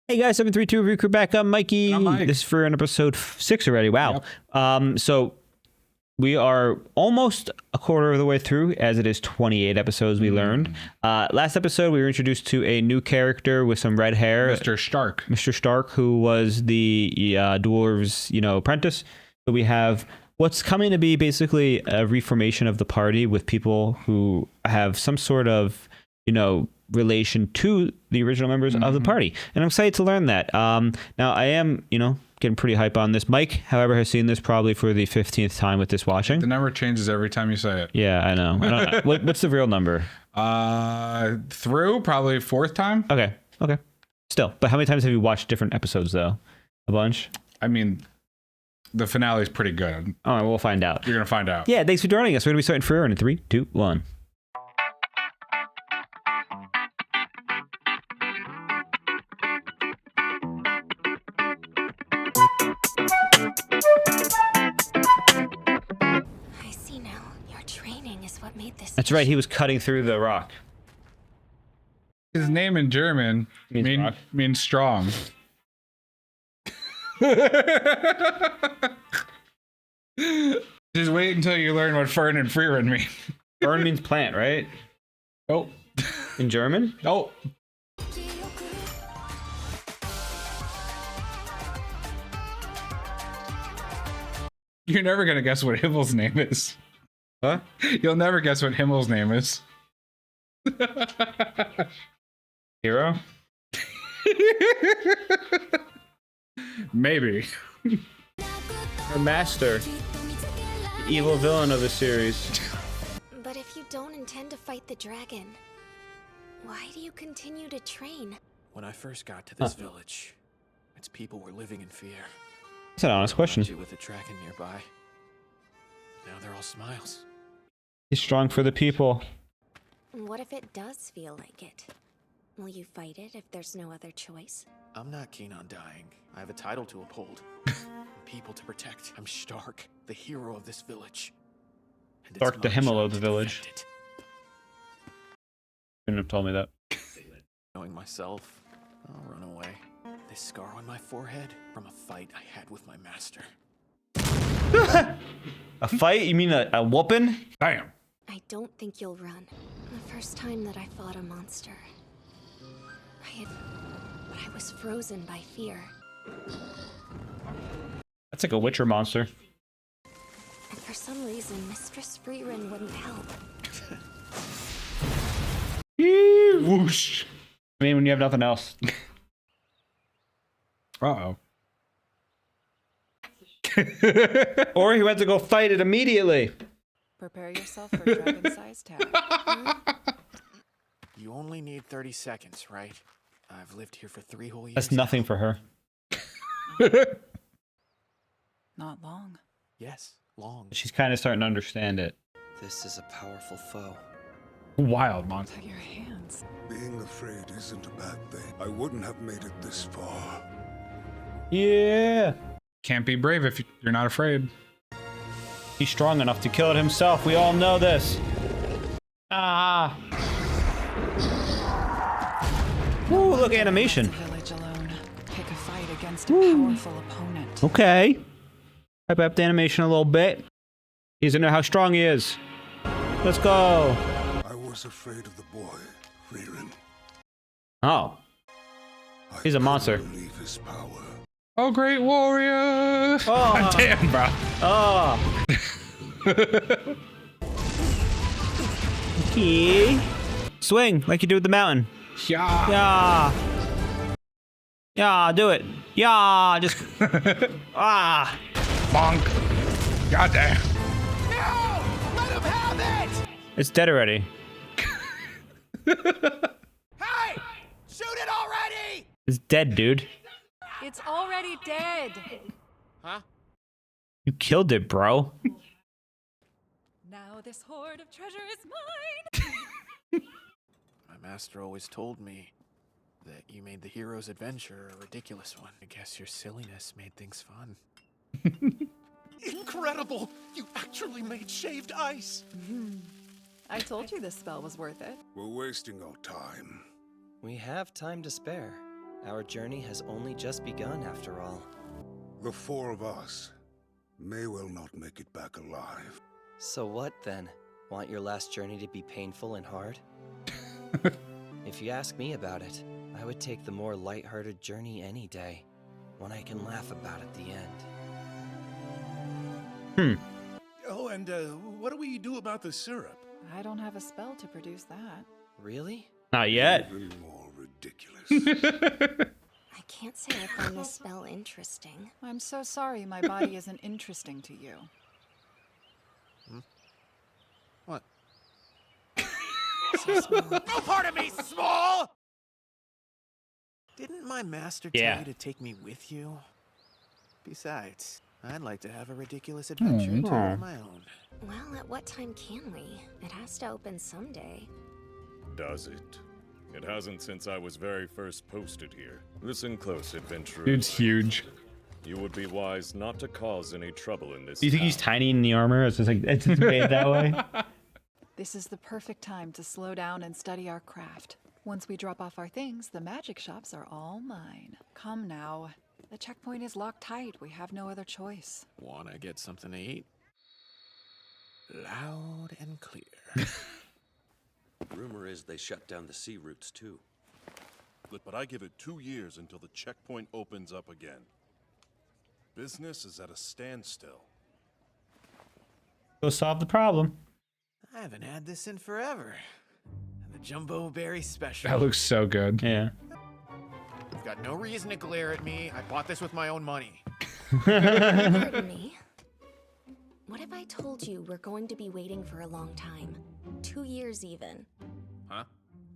Hey guys, 732 Recruit back. I'm Mikey. I'm Mike. This is for an episode 6 already. Wow. Yep. So we are almost a quarter of the way through, as it is 28 episodes we learned. Last episode, we were introduced to a new character with some red hair. Mr. Stark. Mr. Stark, who was the dwarves, apprentice. So we have what's coming to be basically a reformation of the party with people who have some sort of, relation to the original members of the party. And I'm excited to learn that. Now, I am, getting pretty hype on this. Mike, however, has seen this probably for the 15th time with this watching. The number changes every time you say it. Yeah, I know. What's the real number? Through probably 4th time. Okay. Still, but how many times have you watched different episodes, though? A bunch? I mean, the finale is pretty good. All right, we'll find out. You're going to find out. Yeah, thanks for joining us. We're going to be starting Frieren in 3, 2, 1. I see now. Your training is what made this. That's right, he was cutting through the rock. His name in German means strong. Just wait until you learn what Fern and Frieren mean. Fern means plant, right? Oh. In German? Oh. You're never going to guess what Himmel's name is. Huh? You'll never guess what Himmel's name is. Hero? Maybe. Or Master. The evil villain of the series. But if you don't intend to fight the dragon, why do you continue to train? When I first got to this village, its people were living in fear. That's an honest question. With a dragon nearby. Now they're all smiles. He's strong for the people. What if it does feel like it? Will you fight it if there's no other choice? I'm not keen on dying. I have a title to uphold. People to protect. I'm Stark, the hero of this village. And it's Stark the my Himmel job of the to village. defend it. Couldn't have told me that. Knowing myself, I'll run away. This scar on my forehead from a fight I had with my master. A fight? You mean a whooping? Damn. I don't think you'll run. The first time that I fought a monster, I was frozen by fear. That's like a Witcher monster. And for some reason, Mistress Frieren wouldn't help. Whoosh. I mean, when you have nothing else. Uh-oh. Or he went to go fight it immediately. Prepare yourself for dragon-sized tag. You only need 30 seconds, right? I've lived here for 3 whole years. That's nothing for her. Not long. Yes, long. She's kind of starting to understand it. This is a powerful foe. Wild monster. Tug your hands. Being afraid isn't a bad thing. I wouldn't have made it this far. Yeah. Can't be brave if you're not afraid. He's strong enough to kill it himself. We all know this. Ah. Ooh, look, animation. Village alone. Pick a fight against a powerful opponent. Okay. Hype up the animation a little bit. He doesn't know how strong he is. Let's go. I was afraid of the boy, Frieren. Oh. He's a monster. Believe his power. Oh, great warrior. Oh. Damn, bro. Oh. Okay. Swing like you do with the mountain. Yeah. Yeah. Yeah, do it. Yeah, just. Ah. Bonk. Goddamn. No! Let him have it! It's dead already. Hey! Shoot it already! It's dead, dude. It's already dead. Huh? You killed it, bro. Now this hoard of treasure is mine. My master always told me that you made the hero's adventure a ridiculous one. I guess your silliness made things fun. Incredible! You actually made shaved ice! I told you this spell was worth it. We're wasting our time. We have time to spare. Our journey has only just begun, after all. The four of us may well not make it back alive. So what, then? Want your last journey to be painful and hard? If you ask me about it, I would take the more lighthearted journey any day. One I can laugh about at the end. Oh, and what do we do about the syrup? I don't have a spell to produce that. Really? Not yet. Even more ridiculous. I can't say I find this spell interesting. I'm so sorry my body isn't interesting to you. What? So small. No part of me small! Didn't my master Yeah. tell you to take me with you? Besides, I'd like to have a ridiculous adventure or two of my own. Well, at what time can we? It has to open someday. Does it? It hasn't since I was very first posted here. Listen close, adventurer. Dude's huge. You would be wise not to cause any trouble in this Do you think he's town. tiny in the armor? It's just like it's just made that way. This is the perfect time to slow down and study our craft. Once we drop off our things, the magic shops are all mine. Come now. The checkpoint is locked tight. We have no other choice. Wanna get something to eat? Loud and clear. Rumor is they shut down the sea routes too. But I give it 2 years until the checkpoint opens up again. Business is at a standstill. Go solve the problem. I haven't had this in forever. The Jumbo Berry Special. That looks so good. Yeah. You've got no reason to glare at me. I bought this with my own money. Pardon me. What if I told you we're going to be waiting for a long time? 2 years even. Huh?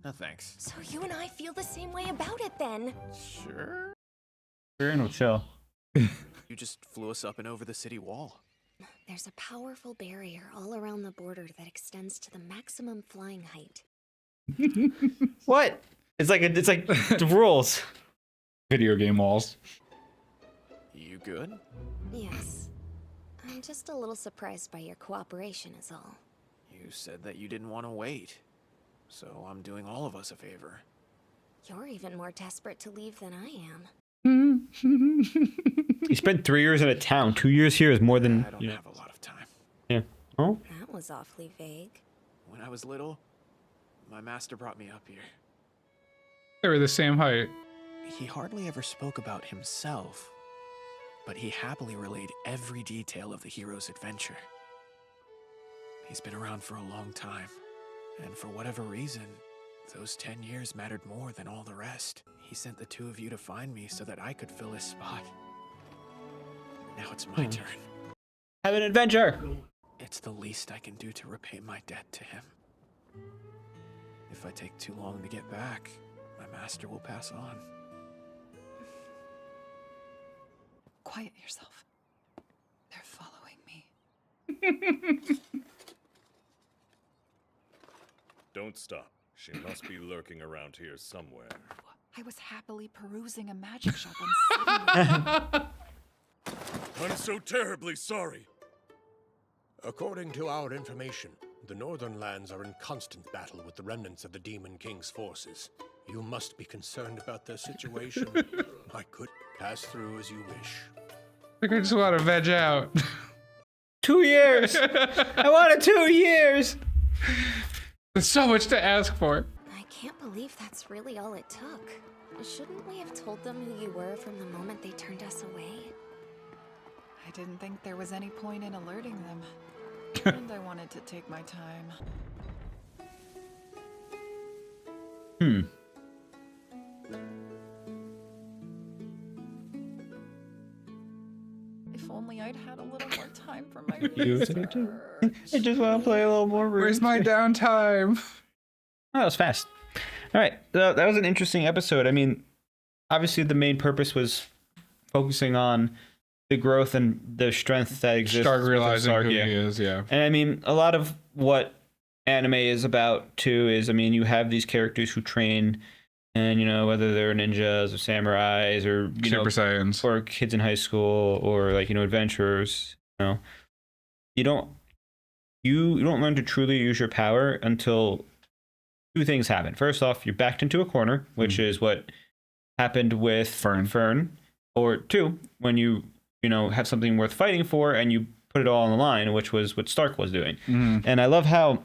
No thanks. So you and I feel the same way about it then. Sure. Frieren will chill. You just flew us up and over the city wall. There's a powerful barrier all around the border that extends to the maximum flying height. What? It's like the rules. Video game walls. You good? Yes. I'm just a little surprised by your cooperation is all. You said that you didn't want to wait. So I'm doing all of us a favor. You're even more desperate to leave than I am. You spent 3 years in a town. 2 years here is more than. I don't have a lot of time. Yeah. Oh. That was awfully vague. When I was little, my master brought me up here. They were the same height. He hardly ever spoke about himself, but he happily relayed every detail of the hero's adventure. He's been around for a long time, and for whatever reason, those 10 years mattered more than all the rest. He sent the two of you to find me so that I could fill his spot. Now it's my turn. Have an adventure. It's the least I can do to repay my debt to him. If I take too long to get back, my master will pass on. Quiet yourself. They're following me. Don't stop. She must be lurking around here somewhere. I was happily perusing a magic shop and suddenly... I'm so terribly sorry. According to our information, the northern lands are in constant battle with the remnants of the Demon King's forces. You must be concerned about their situation. I could pass through as you wish. I think I just want to veg out. 2 years. I wanted 2 years. There's so much to ask for. I can't believe that's really all it took. Shouldn't we have told them who you were from the moment they turned us away? I didn't think there was any point in alerting them. And I wanted to take my time. If only I'd had a little more time for my research. I just want to play a little more. Where's my downtime? Oh, that was fast. All right, that was an interesting episode. I mean, obviously the main purpose was focusing on the growth and the strength that exists. Start realizing who he Sargia. is, yeah. And I mean, a lot of what anime is about too is, I mean, you have these characters who train, and you know, whether they're ninjas or samurais or Super Saiyans or kids in high school or like, you know, adventurers. You know, you don't learn to truly use your power until two things happen. First off, you're backed into a corner, which is what happened with Fern, or 2, when you have something worth fighting for and you put it all on the line, which was what Stark was doing. And I love how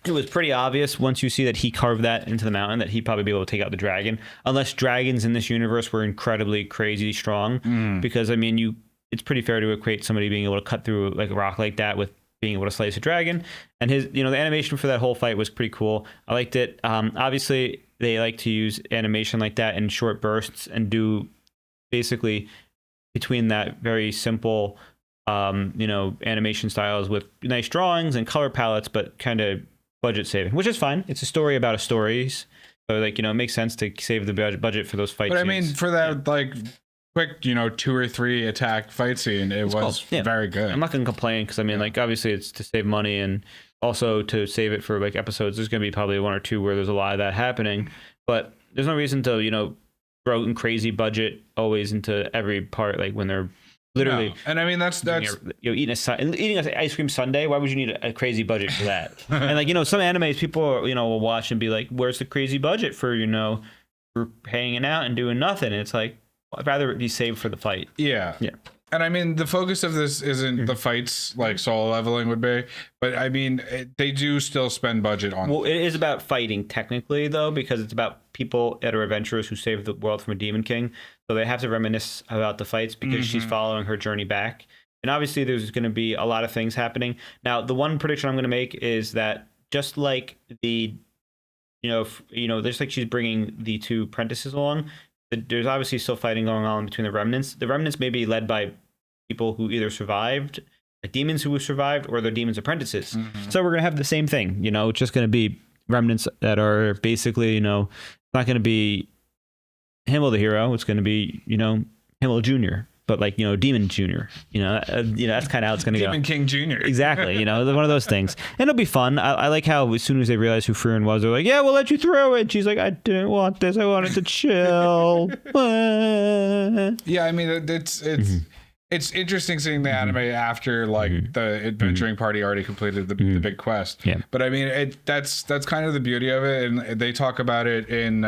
it was pretty obvious once you see that he carved that into the mountain that he'd probably be able to take out the dragon, unless dragons in this universe were incredibly crazy strong. Because I mean, it's pretty fair to equate somebody being able to cut through like a rock like that with being able to slice a dragon. And his, the animation for that whole fight was pretty cool. I liked it. Obviously, they like to use animation like that in short bursts and do basically between that very simple, animation styles with nice drawings and color palettes, but kind of budget saving, which is fine. It's a story about a stories, so like it makes sense to save the budget for those fight But scenes. I mean, for that like quick 2 or 3 attack fight scene, it was very good. I'm not gonna complain because I mean, like obviously it's to save money and also to save it for like episodes. There's gonna be probably 1 or 2 where there's a lot of that happening, but there's no reason to throw in crazy budget always into every part, like when they're literally. No. And I mean that's eating an ice cream sundae. Why would you need a crazy budget for that? And like some animes people will watch and be like, where's the crazy budget for for hanging out and doing nothing? And it's like, I'd rather it be saved for the fight. Yeah. And I mean, the focus of this isn't the fights like solo leveling would be, but I mean, they do still spend budget on. Well, it is about fighting technically, though, because it's about people that are adventurers who saved the world from a demon king. So they have to reminisce about the fights because she's following her journey back. And obviously, there's going to be a lot of things happening. Now, the one prediction I'm going to make is that just like just like she's bringing the 2 apprentices along, there's obviously still fighting going on between the remnants. The remnants may be led by people who either survived, like demons who survived, or they're demons apprentices. So we're gonna have the same thing. It's just gonna be remnants that are basically, not gonna be Himmel the hero. It's gonna be, Himmel Junior, but like Demon Junior. That's kind of how it's gonna go. Demon King Junior. Exactly. One of those things, and it'll be fun. I like how as soon as they realize who Frieren was, they're like, "Yeah, we'll let you throw it." She's like, "I didn't want this. I wanted to chill." Yeah, I mean, it's interesting seeing the anime after like the adventuring party already completed the big quest. Yeah. But I mean, that's kind of the beauty of it, and they talk about it in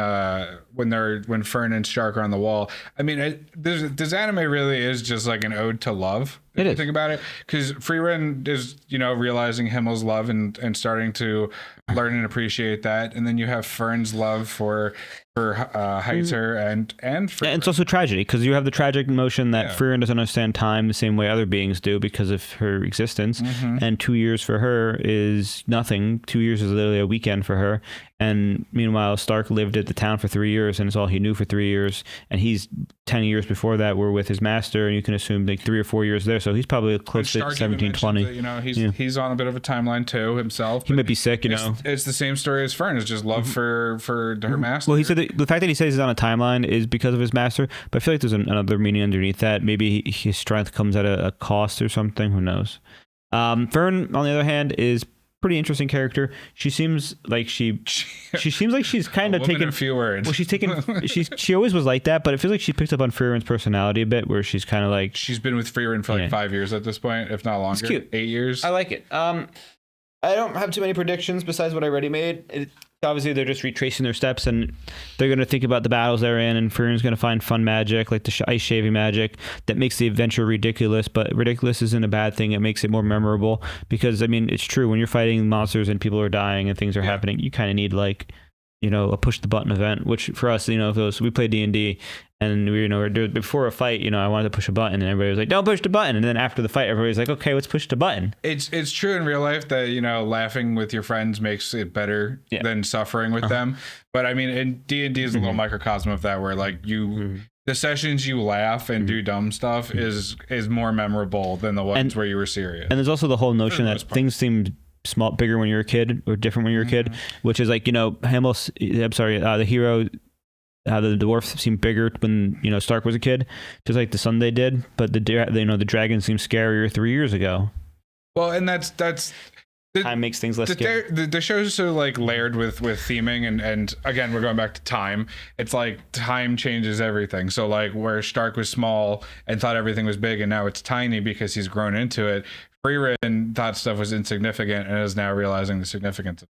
when Fern and Stark are on the wall. I mean, this anime really is just like an ode to love. If you think about it, because Frieren is realizing Himmel's love and starting to learn and appreciate that, and then you have Fern's love for Heiter and Frieren. Yeah, it's also tragedy because you have the tragic emotion that Frieren doesn't understand time the same way other beings do because of her existence, and 2 years for her is nothing. 2 years is literally a weekend for her, and meanwhile Stark lived at the town for 3 years and it's all he knew for 3 years, and he's 10 years before that were with his master, and you can assume like 3 or 4 years there, so he's probably close to 17, 20. That, he's on a bit of a timeline too himself. He might be sick, It's the same story as Fern. It's just love for her master. Well, he said the fact that he says he's on a timeline is because of his master, but I feel like there's another meaning underneath that. Maybe his strength comes at a cost or something. Who knows? Fern, on the other hand, is pretty interesting character. She seems like she seems like she's kind of taken a few words. Well, she always was like that, but it feels like she picked up on Frieren's personality a bit, where she's kind of like she's been with Frieren for like 5 years at this point, if not longer. It's cute. 8 years. I like it. I don't have too many predictions besides what I already made. Obviously, they're just retracing their steps, and they're going to think about the battles they're in, and Frieren's going to find fun magic, like the ice shaving magic, that makes the adventure ridiculous, but ridiculous isn't a bad thing. It makes it more memorable, because, I mean, it's true, when you're fighting monsters and people are dying and things are happening, you kind of need, like, a push-the-button event, which for us, we play D&D, and we, before a fight, I wanted to push a button, and everybody was like, don't push the button, and then after the fight, everybody's like, okay, let's push the button. It's true in real life that, laughing with your friends makes it better than suffering with them, but I mean, in D&D is a little microcosm of that, where, like, the sessions you laugh and do dumb stuff is more memorable than the ones where you were serious. And there's also the whole notion that things seem bigger when you're a kid, or different when you're a kid, which is like, the hero, the dwarf seemed bigger when Stark was a kid, just like the Sunday did, but the dragon seemed scarier 3 years ago. Well, and that's time makes things less scary. The show's so like layered with theming, and again, we're going back to time. It's like time changes everything. So like where Stark was small and thought everything was big, and now it's tiny because he's grown into it. Frieren thought stuff was insignificant and is now realizing the significance of it.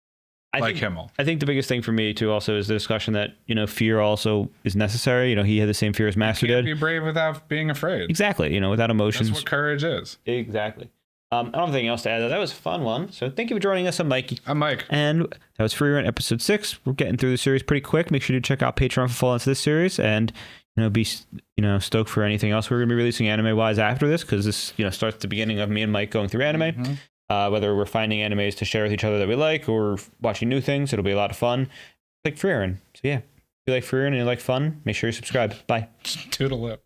like Himmel. I think the biggest thing for me too also is the discussion that, you know, fear also is necessary. You know, he had the same fear as Master You can't did. be brave without being afraid. Exactly. You know, without emotions. That's what courage is. Exactly. I don't have anything else to add. That was a fun one. So thank you for joining us. I'm Mikey. I'm Mike. And that was Frieren episode 6. We're getting through the series pretty quick. Make sure to check out Patreon for follow-ons to this series, and be stoked for anything else we're going to be releasing anime-wise after this, because this starts the beginning of me and Mike going through anime. Mm-hmm. Whether we're finding animes to share with each other that we like or watching new things, it'll be a lot of fun. Like Frieren. So yeah, if you like Frieren and you like fun, make sure you subscribe. Bye. Toodle lip.